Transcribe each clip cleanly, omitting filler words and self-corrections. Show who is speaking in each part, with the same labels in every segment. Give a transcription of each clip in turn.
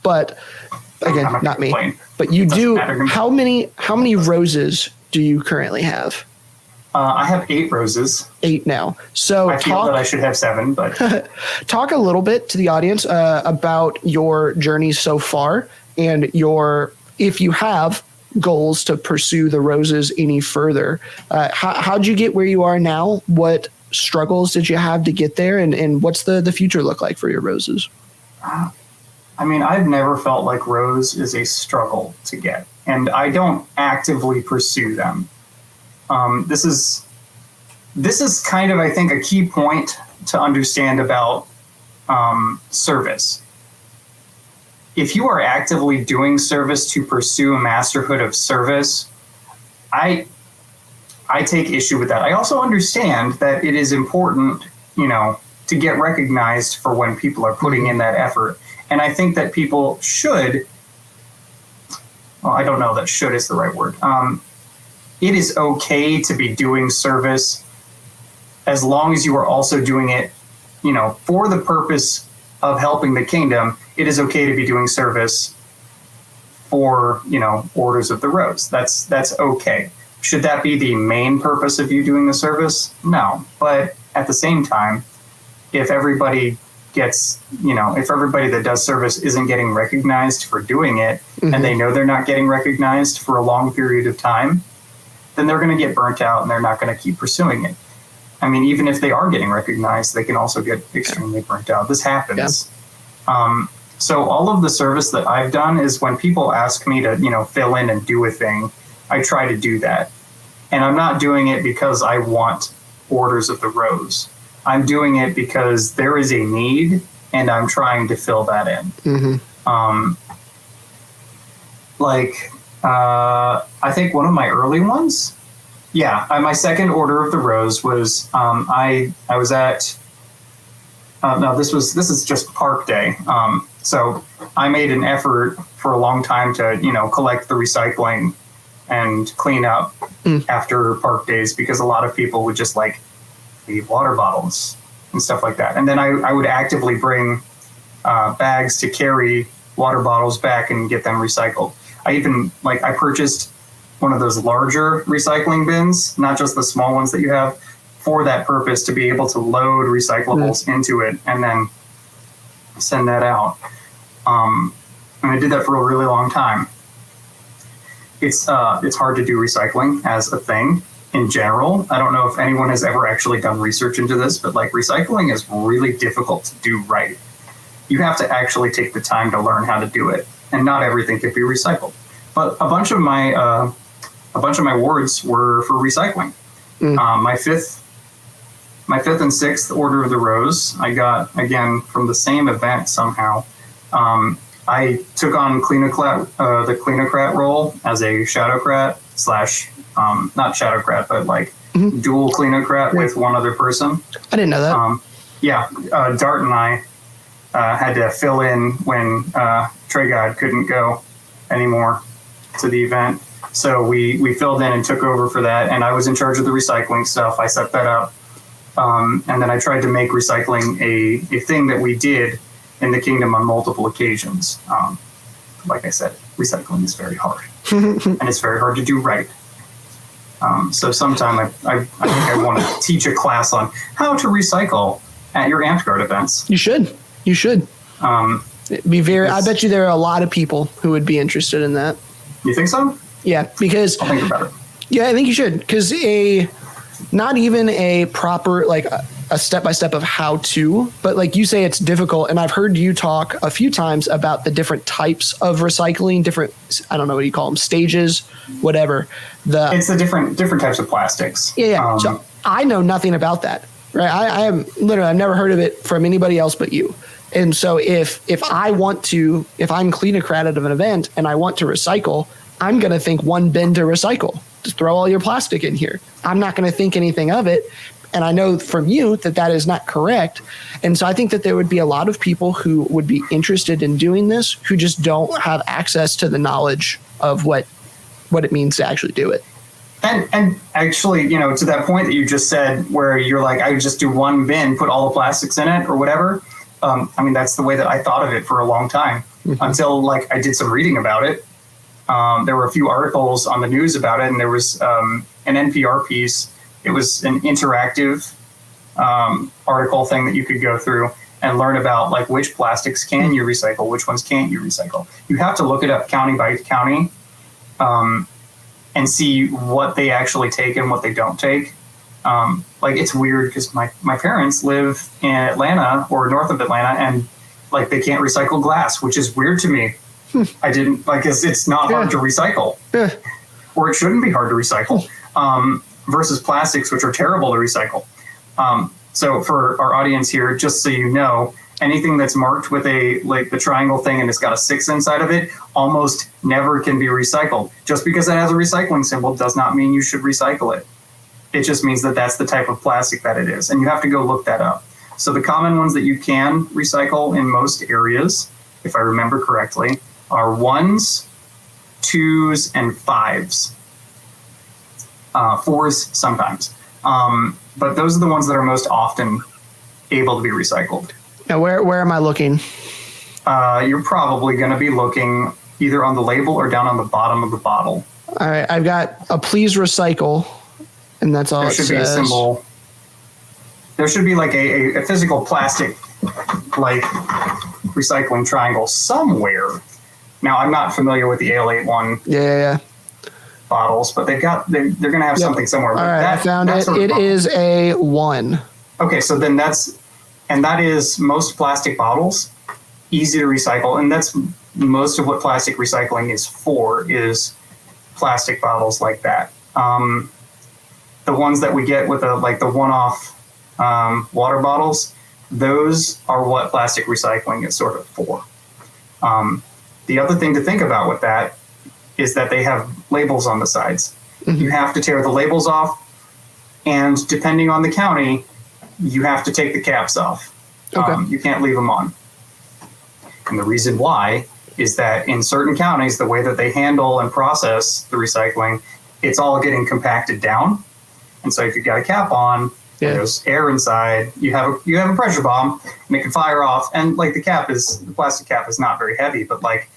Speaker 1: but again, not me.
Speaker 2: Complain.
Speaker 1: But you do. How many roses do you currently have?
Speaker 2: I have 8 roses.
Speaker 1: 8 now. So
Speaker 2: I feel that I should have 7, but
Speaker 1: talk a little bit to the audience about your journey so far and if you have goals to pursue the roses any further. How'd you get where you are now? What struggles did you have to get there? And what's the future look like for your roses?
Speaker 2: I mean, I've never felt like rose is a struggle to get, and I don't actively pursue them. This is kind of, I think, a key point to understand about service. If you are actively doing service to pursue a masterhood of service, I take issue with that. I also understand that it is important, to get recognized for when people are putting in that effort. And I think that people should, well, I don't know that should is the right word. It is okay to be doing service as long as you are also doing it, for the purpose of helping the kingdom. It is okay to be doing service for, orders of the rose. That's okay. Should that be the main purpose of you doing the service? No. But at the same time, if everybody if everybody that does service isn't getting recognized for doing it, and they know they're not getting recognized for a long period of time, then they're going to get burnt out and they're not going to keep pursuing it. I mean, even if they are getting recognized, they can also get extremely burnt out. This happens. Yeah. So all of the service that I've done is when people ask me to, fill in and do a thing, I try to do that. And I'm not doing it because I want orders of the rose. I'm doing it because there is a need and I'm trying to fill that in. I think one of my early ones, my second order of the rose was I was at this is just park day. So I made an effort for a long time to collect the recycling and clean up after park days, because a lot of people would just leave water bottles and stuff like that. And then I would actively bring bags to carry water bottles back and get them recycled. I even I purchased one of those larger recycling bins, not just the small ones that you have, for that purpose, to be able to load recyclables into it and then send that out. And I did that for a really long time. It's hard to do recycling as a thing in general. I don't know if anyone has ever actually done research into this, but recycling is really difficult to do right. You have to actually take the time to learn how to do it, and not everything can be recycled. But a bunch of my awards were for recycling. My fifth and sixth Order of the Rose, I got again from the same event somehow. I took on the Cleanocrat role as a Shadowcrat / not Shadowcrat, but dual Cleanocrat with one other person.
Speaker 1: I didn't know that.
Speaker 2: Dart and I had to fill in when Tregod couldn't go anymore to the event. So we filled in and took over for that, and I was in charge of the recycling stuff. I set that up. And then I tried to make recycling a thing that we did in the kingdom on multiple occasions. Like I said, recycling is very hard, and it's very hard to do right. So sometime I think I want to teach a class on how to recycle at your Amtgard events.
Speaker 1: You should. I bet you there are a lot of people who would be interested in that.
Speaker 2: You think so?
Speaker 1: Yeah, because
Speaker 2: I'll think about it.
Speaker 1: Yeah, I think you should, because not even a proper a step-by-step of how to, but you say, it's difficult. And I've heard you talk a few times about the different types of recycling, different, I don't know what you call them, stages, whatever. It's
Speaker 2: the different types of plastics.
Speaker 1: Yeah. So I know nothing about that, right? I've never heard of it from anybody else but you. And so if I'm Cleanocrat at an event and I want to recycle, I'm going to think one bin to recycle. Just throw all your plastic in here. I'm not going to think anything of it. And I know from you that is not correct. And so I think that there would be a lot of people who would be interested in doing this who just don't have access to the knowledge of what it means to actually do it.
Speaker 2: And actually, to that point that you just said, where you're I would just do one bin, put all the plastics in it or whatever. That's the way that I thought of it for a long time. until like I did some reading about it. There were a few articles on the news about it, and there was an NPR piece. It was an interactive article thing that you could go through and learn about like which plastics can you recycle, which ones can't you recycle. You have to look it up county by county and see what they actually take and what they don't take. Like it's weird because my parents live in Atlanta or north of Atlanta, and like they can't recycle glass, which is weird to me. I didn't like it's not hard to recycle, or it shouldn't be hard to recycle. Versus plastics, which are terrible to recycle. So for our audience here, just so you know, anything that's marked with the triangle thing and it's got a 6 inside of it almost never can be recycled. Just because it has a recycling symbol does not mean you should recycle it. It just means that that's the type of plastic that it is. And you have to go look that up. So the common ones that you can recycle in most areas, if I remember correctly, are 1s, 2s, and 5s. 4s sometimes. But those are the ones that are most often able to be recycled.
Speaker 1: Now, where am I looking?
Speaker 2: You're probably going to be looking either on the label or down on the bottom of the bottle.
Speaker 1: All right, I've got a please recycle, and that's all it says. There should be a symbol.
Speaker 2: There should be like a physical plastic like recycling triangle somewhere. Now, I'm not familiar with the Ale81
Speaker 1: yeah.
Speaker 2: bottles, but they're going to have something somewhere.
Speaker 1: All right, I found it. It is a 1.
Speaker 2: Okay, so then that is most plastic bottles, easy to recycle, and that's most of what plastic recycling is for, is plastic bottles like that. The ones that we get with the one-off water bottles, those are what plastic recycling is sort of for. The other thing to think about with that is that they have labels on the sides. Mm-hmm. You have to tear the labels off, and depending on the county, you have to take the caps off. Okay. You can't leave them on. And the reason why is that in certain counties, the way that they handle and process the recycling, it's all getting compacted down. And so if you've got a cap on, there's air inside, you have a pressure bomb, and it can fire off. And like the plastic cap is not very heavy, but like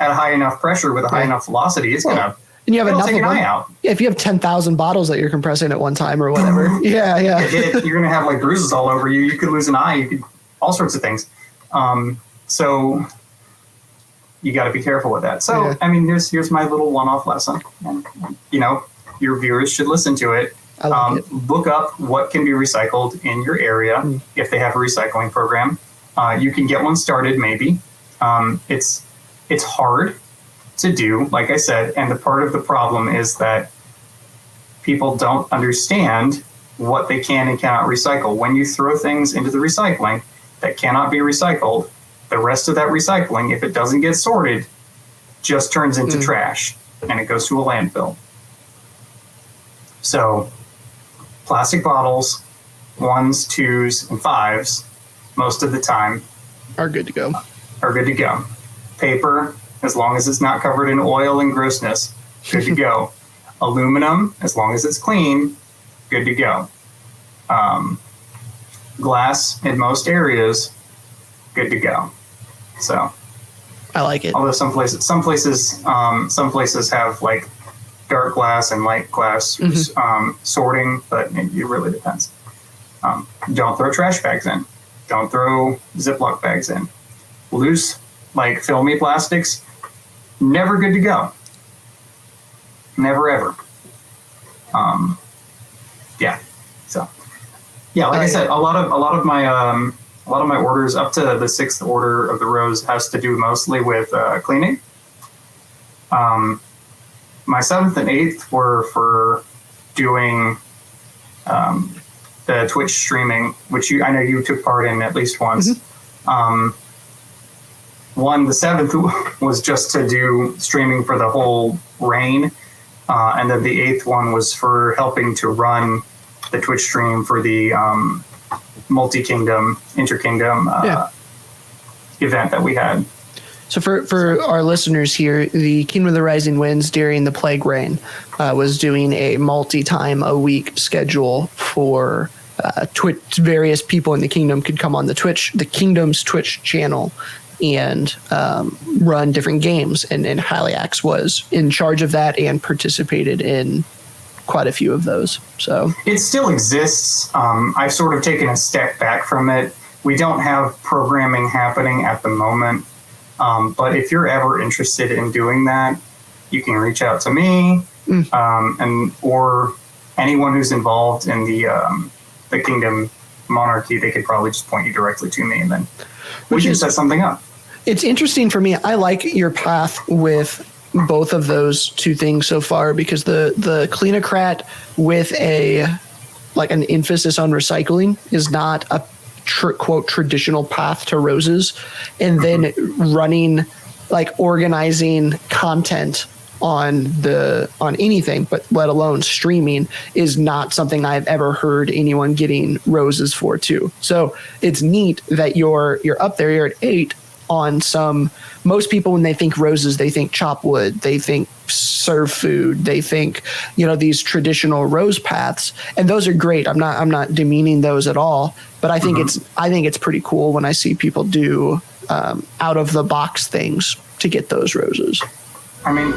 Speaker 2: at a high enough pressure with a high enough velocity, it's gonna.
Speaker 1: And you have enough
Speaker 2: take an eye out.
Speaker 1: Yeah, if you have 10,000 bottles that you're compressing at one time or whatever. yeah.
Speaker 2: You're gonna have like bruises all over you. You could lose an eye. You could all sorts of things. So you got to be careful with that. So I mean, here's my little one-off lesson. And, your viewers should listen to it. Look up what can be recycled in your area if they have a recycling program. You can get one started, maybe. It's hard to do, like I said, and the part of the problem is that people don't understand what they can and cannot recycle. When you throw things into the recycling that cannot be recycled, the rest of that recycling, if it doesn't get sorted, just turns into trash and it goes to a landfill. So plastic bottles, 1s, 2s, and 5s, most of the time
Speaker 1: are good to go.
Speaker 2: Paper, as long as it's not covered in oil and grossness, good to go. Aluminum, as long as it's clean, good to go. Glass in most areas, good to go. So
Speaker 1: I like it.
Speaker 2: Although some places have like dark glass and light glass sorting, but it really depends. Don't throw trash bags in. Don't throw Ziploc bags in. Loose, like filmy plastics, never good to go. Never ever. Like I said, a lot of my orders up to the 6th order of the rose has to do mostly with cleaning. My 7th and 8th were for doing the Twitch streaming, which I know you took part in at least once. The 7th was just to do streaming for the whole reign, and then the 8th one was for helping to run the Twitch stream for the multi-kingdom, inter-kingdom event that we had.
Speaker 1: So for our listeners here, the Kingdom of the Rising Winds during the Plague Reign was doing a multi-time-a-week schedule for Twitch. Various people in the kingdom could come on the Kingdom's Twitch channel and run different games. And Haliax was in charge of that and participated in quite a few of those. So
Speaker 2: it still exists. I've sort of taken a step back from it. We don't have programming happening at the moment. But if you're ever interested in doing that, you can reach out to me, and or anyone who's involved in the Kingdom Monarchy. They could probably just point you directly to me, and then we can set something up.
Speaker 1: It's interesting for me. I like your path with both of those two things so far, because the cleanocrat with an emphasis on recycling is not a quote traditional path to roses, and then running organizing content on anything, but let alone streaming, is not something I've ever heard anyone getting roses for too. So it's neat that you're up there. You're at 8 on some. Most people, when they think roses, they think chop wood, they think serve food, they think these traditional rose paths, and those are great. I'm not demeaning those at all, but I think it's pretty cool when I see people do out of the box things to get those roses.
Speaker 2: I mean,